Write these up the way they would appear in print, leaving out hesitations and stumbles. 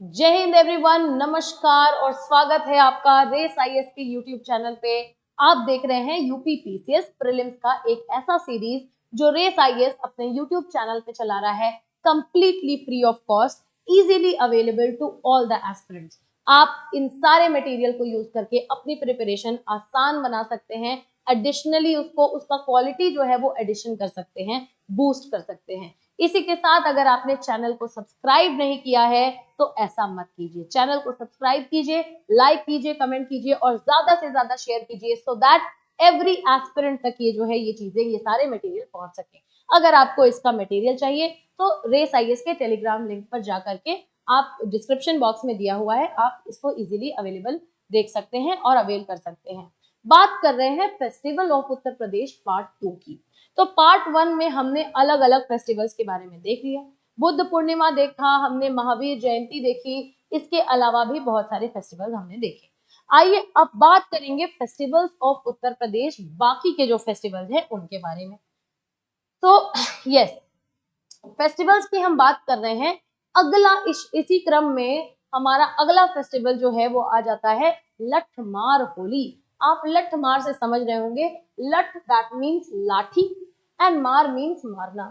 जय हिंद एवरीवन, नमस्कार और स्वागत है आपका रेस आईएएस के यूट्यूब चैनल पे। आप देख रहे हैं यूपी पीसीएस प्रीलिम्स का एक ऐसा सीरीज जो रेस आईएएस अपने यूट्यूब चैनल पे चला रहा है, completely free of cost, easily available to all the aspirants. आप इन सारे मटेरियल को यूज करके अपनी प्रिपरेशन आसान बना सकते हैं। एडिशनली उसका क्वालिटी जो है वो एडिशन कर सकते हैं, बूस्ट कर सकते हैं। इसी के साथ अगर आपने चैनल को सब्सक्राइब नहीं किया है तो ऐसा मत कीजिए, चैनल को सब्सक्राइब कीजिए, लाइक कीजिए, कमेंट कीजिए और ज्यादा से ज्यादा शेयर कीजिए सो दैट एवरी एस्पिरेंट तक ये जो है ये चीजें, ये सारे मटेरियल पहुंच सके। अगर आपको इसका मटेरियल चाहिए तो रेस आईएएस के टेलीग्राम लिंक पर जाकर के आप डिस्क्रिप्शन बॉक्स में दिया हुआ है, आप इसको इजीली अवेलेबल देख सकते हैं और अवेल कर सकते हैं। बात कर रहे हैं festival of Uttar Pradesh part 2 की। तो पार्ट 1 में हमने अलग अलग फेस्टिवल्स के बारे में देख लिया, बुद्ध पूर्णिमा देखा हमने, महावीर जयंती देखी, इसके अलावा भी बहुत सारे फेस्टिवल हमने देखे। आइए अब बात करेंगे फेस्टिवल्स ऑफ उत्तर प्रदेश, बाकी के जो फेस्टिवल्स हैं उनके बारे में। तो यस, फेस्टिवल्स की हम बात कर रहे हैं। अगला इसी क्रम में हमारा अगला फेस्टिवल जो है वो आ जाता है लठमार होली। आप लठमार से समझ रहे होंगे, लठ दैट मीन्स लाठी एंड मार मीन्स मारना।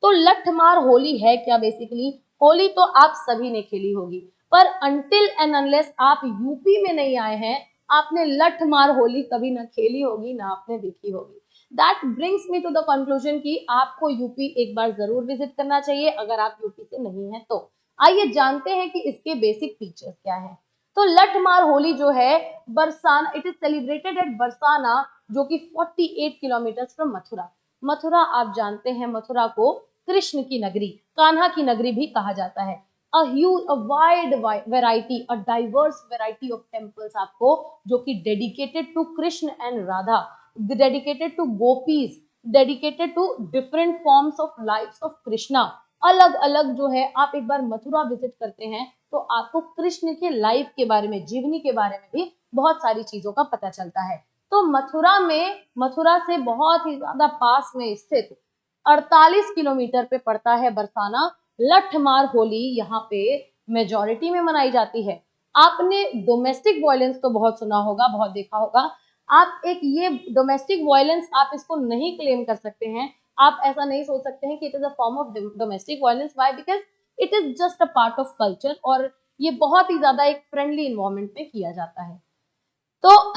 तो लठमार होली है क्या? बेसिकली होली तो आप सभी ने खेली होगी, पर अनटिल एंड अनलेस आप यूपी में नहीं आए हैं, आपने लठमार होली कभी ना खेली होगी ना आपने देखी होगी। That brings me to the conclusion कि आपको यूपी एक बार जरूर विजिट करना चाहिए अगर आप यूपी से नहीं हैं तो। आइए जानते हैं कि इसके बेसिक फीचर्स क्या हैं। तो लठमार होली जो है Barsana, it is celebrated at Barsana, जो कि 48 किलोमीटर फ्रॉम मथुरा। मथुरा आप जानते हैं, मथुरा को कृष्ण की नगरी, कान्हा की नगरी भी कहा जाता है। a huge, a wide variety, a diverse variety of temples आपको, जो कि dedicated to Krishna and Radha, dedicated to gopis, dedicated to different forms of lives of Krishna. अलग अलग जो है, आप एक बार मथुरा विजिट करते हैं तो आपको कृष्ण के लाइफ के बारे में, जीवनी के बारे में भी बहुत सारी चीजों का पता चलता है। तो मथुरा में, मथुरा से बहुत ही ज्यादा पास में स्थित 48 किलोमीटर पे पड़ता है बरसाना। लठमार होली यहाँ पे मेजॉरिटी में मनाई जाती है। आपने डोमेस्टिक वायलेंस तो बहुत सुना होगा, बहुत देखा होगा। आप एक ये डोमेस्टिक वायलेंस आप इसको नहीं क्लेम कर सकते हैं, आप ऐसा नहीं सोच सकते हैं कि it is a form of domestic violence. Why? Because it is just a part of culture और ये बहुत ही ज्यादा एक फ्रेंडली इन्वायरमेंट में किया जाता है। तो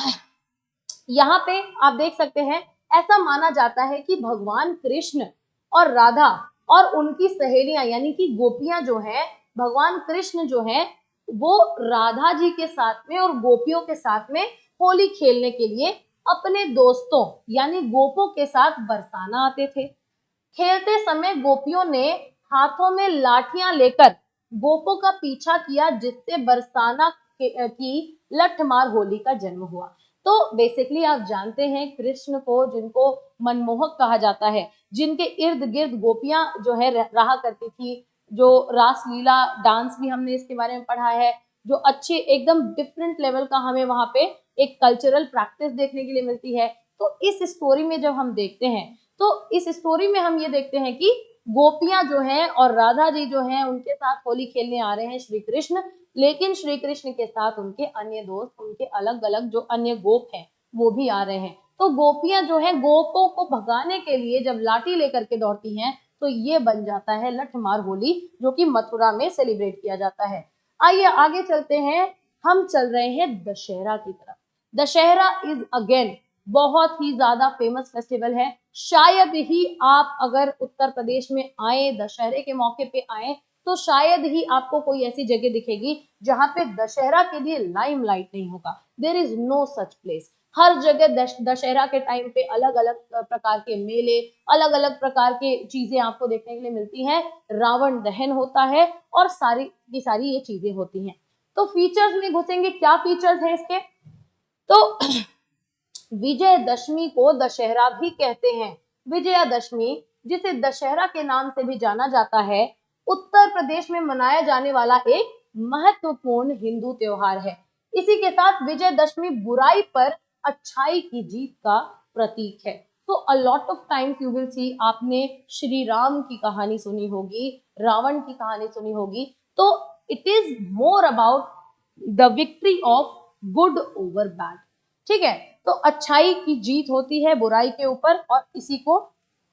यहाँ पे आप देख सकते हैं, ऐसा माना जाता है कि भगवान कृष्ण और राधा और उनकी सहेलियां यानी कि गोपियां जो हैं, भगवान कृष्ण जो हैं वो राधा जी के साथ में और गोपियों के साथ में होली खेलने के लिए अपने दोस्तों यानी गोपों के साथ बरसाना आते थे। खेलते समय गोपियों ने हाथों में लाठियां लेकर गोपों का पीछा किया, जिससे बरसाना की लठमार होली का जन्म हुआ। तो बेसिकली आप जानते हैं कृष्ण को, जिनको मनमोहक कहा जाता है, जिनके इर्द गिर्द गोपियां जो है रहा करती थी, जो रासलीला डांस भी हमने इसके बारे में पढ़ा है, जो अच्छे एकदम डिफरेंट लेवल का हमें वहां पे एक कल्चरल प्रैक्टिस देखने के लिए मिलती है। तो इस स्टोरी में जब हम देखते हैं तो इस स्टोरी में हम ये देखते हैं कि गोपियां जो हैं और राधा जी जो हैं उनके साथ होली खेलने आ रहे हैं श्री कृष्ण, लेकिन श्री कृष्ण के साथ उनके अन्य दोस्त, उनके अलग अलग जो अन्य गोप हैं वो भी आ रहे हैं। तो गोपियां जो हैं गोपों को भगाने के लिए जब लाठी लेकर के दौड़ती हैं तो ये बन जाता है लठमार होली, जो कि मथुरा में सेलिब्रेट किया जाता है। आइए आगे चलते हैं, हम चल रहे हैं दशहरा की तरफ। दशहरा इज अगेन बहुत ही ज्यादा फेमस फेस्टिवल है। शायद ही आप अगर उत्तर प्रदेश में आए, दशहरे के मौके पे आए, तो शायद ही आपको कोई ऐसी जगह दिखेगी जहां पे दशहरा के लिए लाइमलाइट नहीं होगा। There is no such place. हर जगह दशहरा के टाइम पे अलग अलग प्रकार के मेले, अलग अलग प्रकार के चीजें आपको देखने के लिए मिलती हैं। रावण दहन होता है और सारी की सारी ये चीजें होती हैं। तो फीचर्स में घुसेंगे, क्या फीचर्स हैं इसके? तो विजयदशमी को दशहरा भी कहते हैं। विजयादशमी, जिसे दशहरा के नाम से भी जाना जाता है, उत्तर प्रदेश में मनाया जाने वाला एक महत्वपूर्ण हिंदू त्योहार है। इसी के साथ विजयदशमी बुराई पर अच्छाई की जीत का प्रतीक है। तो a lot of times you will see, आपने श्री राम की कहानी सुनी होगी, रावण की कहानी सुनी होगी। तो it is more about the victory of good over bad. ठीक है, तो अच्छाई की जीत होती है बुराई के ऊपर और इसी को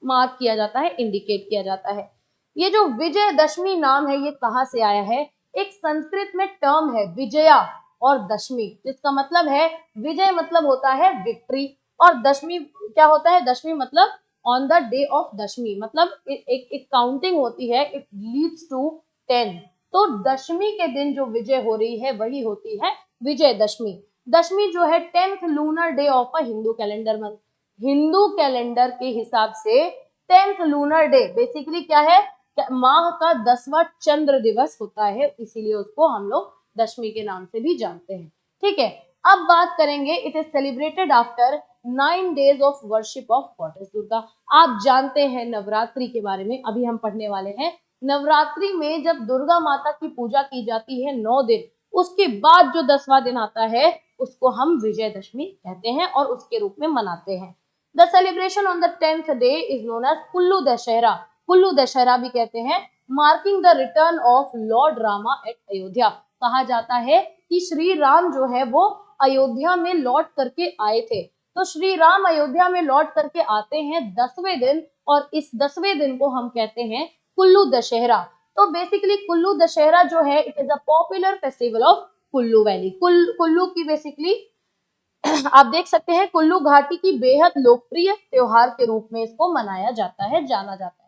मार्क किया जाता है, इंडिकेट किया जाता है। ये जो विजयदशमी नाम है ये कहाँ से आया है? एक संस्कृत में टर्म है विजया और दशमी, जिसका मतलब है विजय मतलब होता है विक्ट्री और दशमी क्या होता है? दशमी मतलब ऑन द डे ऑफ दशमी, मतलब एक काउंटिंग होती है, इट लीड्स टू 10। तो दशमी के दिन जो विजय हो रही है वही होती है विजयदशमी। दशमी जो है 10th lunar day of a Hindu calendar month. Hindu calendar के हिसाब से 10th लूनर डे बेसिकली क्या है? माह का 10वां चंद्र दिवस होता है, इसीलिए उसको हम लोग दशमी के नाम से भी जानते हैं। ठीक है, अब बात करेंगे, it is celebrated after 9 days of worship of goddess Durga. आप जानते हैं नवरात्रि के बारे में, अभी हम पढ़ने वाले हैं। नवरात्रि में जब दुर्गा माता की पूजा की जाती है 9 दिन, उसके बाद जो 10वां दिन आता है उसको हम विजयदशमी कहते हैं और उसके रूप में मनाते हैं। The celebration on the 10th day is known as Kullu Dussehra, Kullu Dussehra भी कहते हैं, marking the return of lord Rama at Ayodhya. कहा जाता है कि श्री राम जो है वो अयोध्या में लौट करके आए थे, तो श्री राम अयोध्या में लौट करके आते हैं 10वें दिन और इस 10वें दिन को हम कहते हैं कुल्लू दशहरा। तो बेसिकली कुल्लू दशहरा जो है it is a popular festival of Kullu valley. Kullu की बेसिकली आप देख सकते हैं कुल्लू घाटी की बेहद लोकप्रिय त्योहार के रूप में इसको मनाया जाता है, जाना जाता है।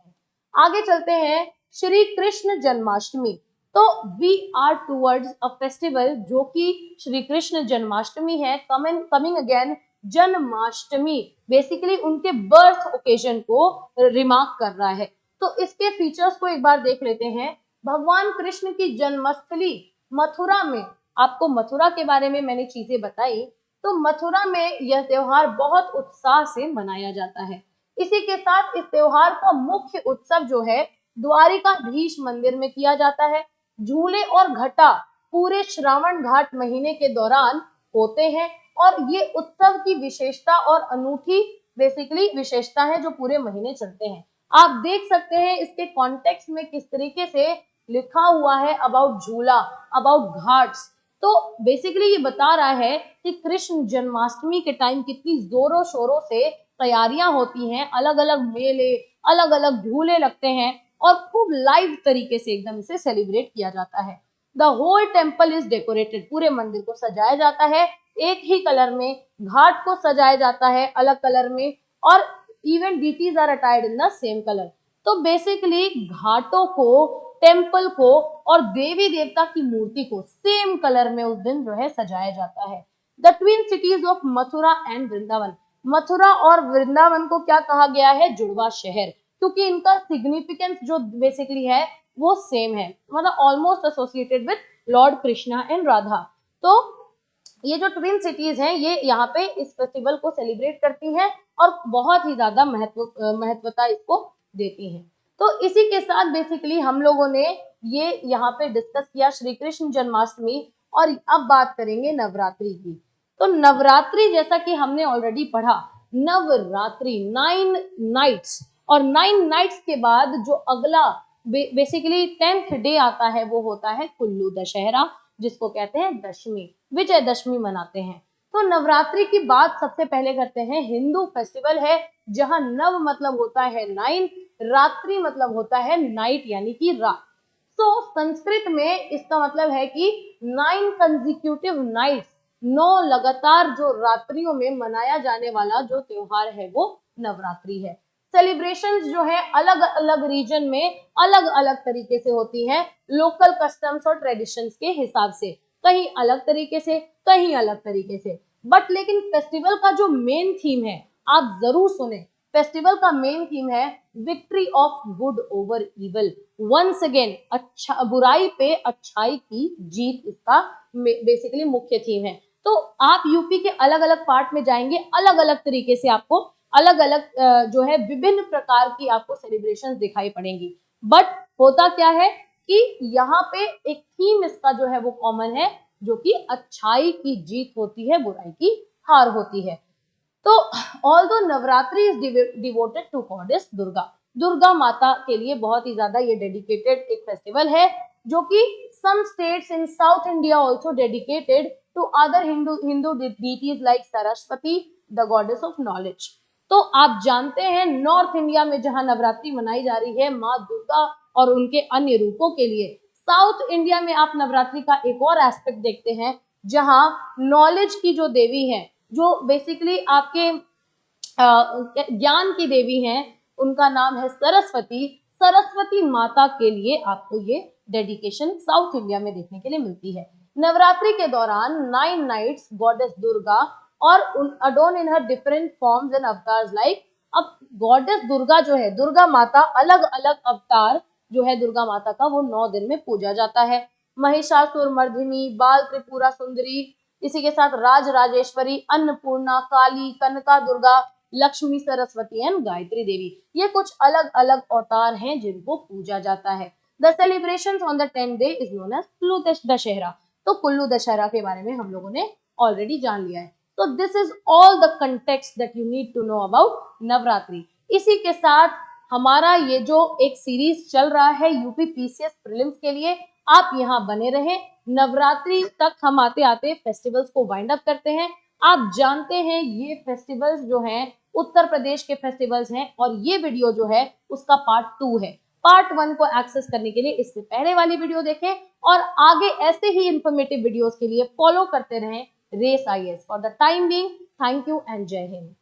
आगे चलते हैं, श्री कृष्ण जन्माष्टमी। तो we are towards a festival जो कि श्री कृष्ण जन्माष्टमी है, कमिंग अगेन जन्माष्टमी, बेसिकली उनके बर्थ ओकेजन को रिमार्क कर रहा है। तो इसके फीचर्स को एक बार देख लेते हैं। भगवान कृष्ण की जन्मस्थली मथुरा में, आपको मथुरा के बारे में मैंने चीजें बताई, तो मथुरा में यह त्योहार बहुत उत्साह से मनाया जाता है। इसी के साथ इस त्योहार का मुख्य उत्सव जो है द्वारिकाधीश मंदिर में किया जाता है। झूले और घटा पूरे श्रावण घाट महीने के दौरान होते हैं और ये उत्सव की विशेषता और अनूठी बेसिकली विशेषता है जो पूरे महीने चलते हैं। आप देख सकते हैं इसके कॉन्टेक्स्ट में किस तरीके से लिखा हुआ है अबाउट झूला, अबाउट घाट्स। तो बेसिकली ये बता रहा है कि कृष्ण जन्माष्टमी के टाइम कितनी जोरों शोरों से तैयारियां होती हैं, अलग अलग मेले, अलग अलग झूले लगते हैं और खूब लाइव तरीके से एकदम इसे सेलिब्रेट किया जाता है। The whole temple is decorated, पूरे मंदिर को सजाया जाता है एक ही कलर में, घाट को सजाया जाता है अलग कलर में और even deities are attired in the same colour. तो बेसिकली घाटों को, टेम्पल को और देवी देवता की मूर्ति को सेम कलर में उस दिन जो है सजाया जाता है। The twin cities of Mathura and Vrindavan, Mathura और वृंदावन को क्या कहा गया है? जुड़वा शहर, क्योंकि इनका सिग्निफिकेंस जो बेसिकली है वो सेम है, मतलब almost associated with Lord Krishna and Radha. तो ये जो ट्विन सिटीज हैं ये यहाँ पे इस फेस्टिवल को सेलिब्रेट करती हैं और बहुत ही ज्यादा महत्वता इसको देती हैं। तो इसी के साथ बेसिकली हम लोगों ने ये यहाँ पे डिस्कस किया श्री कृष्ण जन्माष्टमी, और अब बात करेंगे नवरात्रि की। तो नवरात्रि जैसा कि हमने ऑलरेडी पढ़ा, नवरात्रि 9 नाइट्स, और 9 नाइट्स के बाद जो अगला बेसिकली 10th डे आता है वो होता है कुल्लू दशहरा, जिसको कहते हैं दशमी, विजयदशमी मनाते हैं। तो नवरात्रि की बात सबसे पहले करते हैं। हिंदू फेस्टिवल है जहां नव मतलब होता है 9, रात्रि मतलब होता है नाइट यानी कि रात। तो संस्कृत में इसका मतलब है कि 9 कंसेक्यूटिव नाइट्स, 9 लगातार जो रात्रियों में मनाया जाने वाला जो त्योहार है वो नवरात्रि है। सेलिब्रेशंस जो है अलग अलग रीजन में अलग अलग तरीके से होती हैं, लोकल कस्टम्स और ट्रेडिशंस के हिसाब से, कहीं अलग तरीके से कहीं अलग तरीके से। बट लेकिन फेस्टिवल का जो मेन थीम है आप जरूर सुने, फेस्टिवल का मेन थीम है victory of good over evil. Once again अच्छा, बुराई पे अच्छाई की जीत इसका बेसिकली मुख्य थीम है। तो आप यूपी के अलग अलग पार्ट में जाएंगे, अलग अलग तरीके से आपको अलग अलग जो है विभिन्न प्रकार की आपको सेलिब्रेशंस दिखाई पड़ेंगी। बट होता क्या है कि यहाँ पे एक थीम इसका जो है वो कॉमन है, जो कि अच्छाई की जीत होती है, बुराई की हार होती है। तो although Navratri is devoted to goddess Durga, Durga माता के लिए बहुत ही ज्यादा ये डेडिकेटेड एक फेस्टिवल है जो कि some states in South India also dedicated to other Hindu deities like Saraswati, the goddess of knowledge. तो आप जानते हैं नॉर्थ इंडिया में जहां नवरात्रि मनाई जा रही है माँ दुर्गा और उनके अन्य रूपों के लिए, साउथ इंडिया में आप नवरात्रि का एक और एस्पेक्ट देखते हैं जहां नॉलेज की जो देवी है, जो बेसिकली आपके ज्ञान की देवी हैं, उनका नाम है सरस्वती। सरस्वती माता के लिए आपको ये डेडिकेशन साउथ इंडिया में देखने के लिए मिलती है। नवरात्रि के दौरान 9 नाइट्स गॉडेस दुर्गा और adorned in her different forms and avatars like, अब गॉडेस दुर्गा जो है, दुर्गा माता अलग अलग अवतार जो है दुर्गा माता का, वो 9 दिन में पूजा जाता है। महिषासुर मर्दिनी, बाल त्रिपुरा सुंदरी, इसी के साथ राज राजेश्वरी, अन्नपूर्णा, काली, कनका दुर्गा, लक्ष्मी, सरस्वती एंड गायत्री देवी, ये कुछ अलग अलग अवतार हैं जिनको पूजा जाता है। The celebrations on the 10th day is known as Kullu Dussehra. तो कुल्लू दशहरा के बारे में हम लोगों ने ऑलरेडी जान लिया है। तो this is all the context that you need to know about Navratri. इसी के साथ हमारा ये जो एक सीरीज चल रहा है यूपी पीसीएस प्रीलिम्स के लिए, आप यहाँ बने रहें। नवरात्रि तक हम आते आते फेस्टिवल्स को वाइंड अप करते हैं। आप जानते हैं ये फेस्टिवल्स जो हैं उत्तर प्रदेश के फेस्टिवल्स हैं और ये वीडियो जो है उसका पार्ट 2 है। पार्ट 1 को एक्सेस करने के लिए इससे पहले वाली वीडियो देखें और आगे ऐसे ही इंफॉर्मेटिव वीडियोस के लिए फॉलो करते रहें Race IAS. For the time being, thank you and जय हिंद।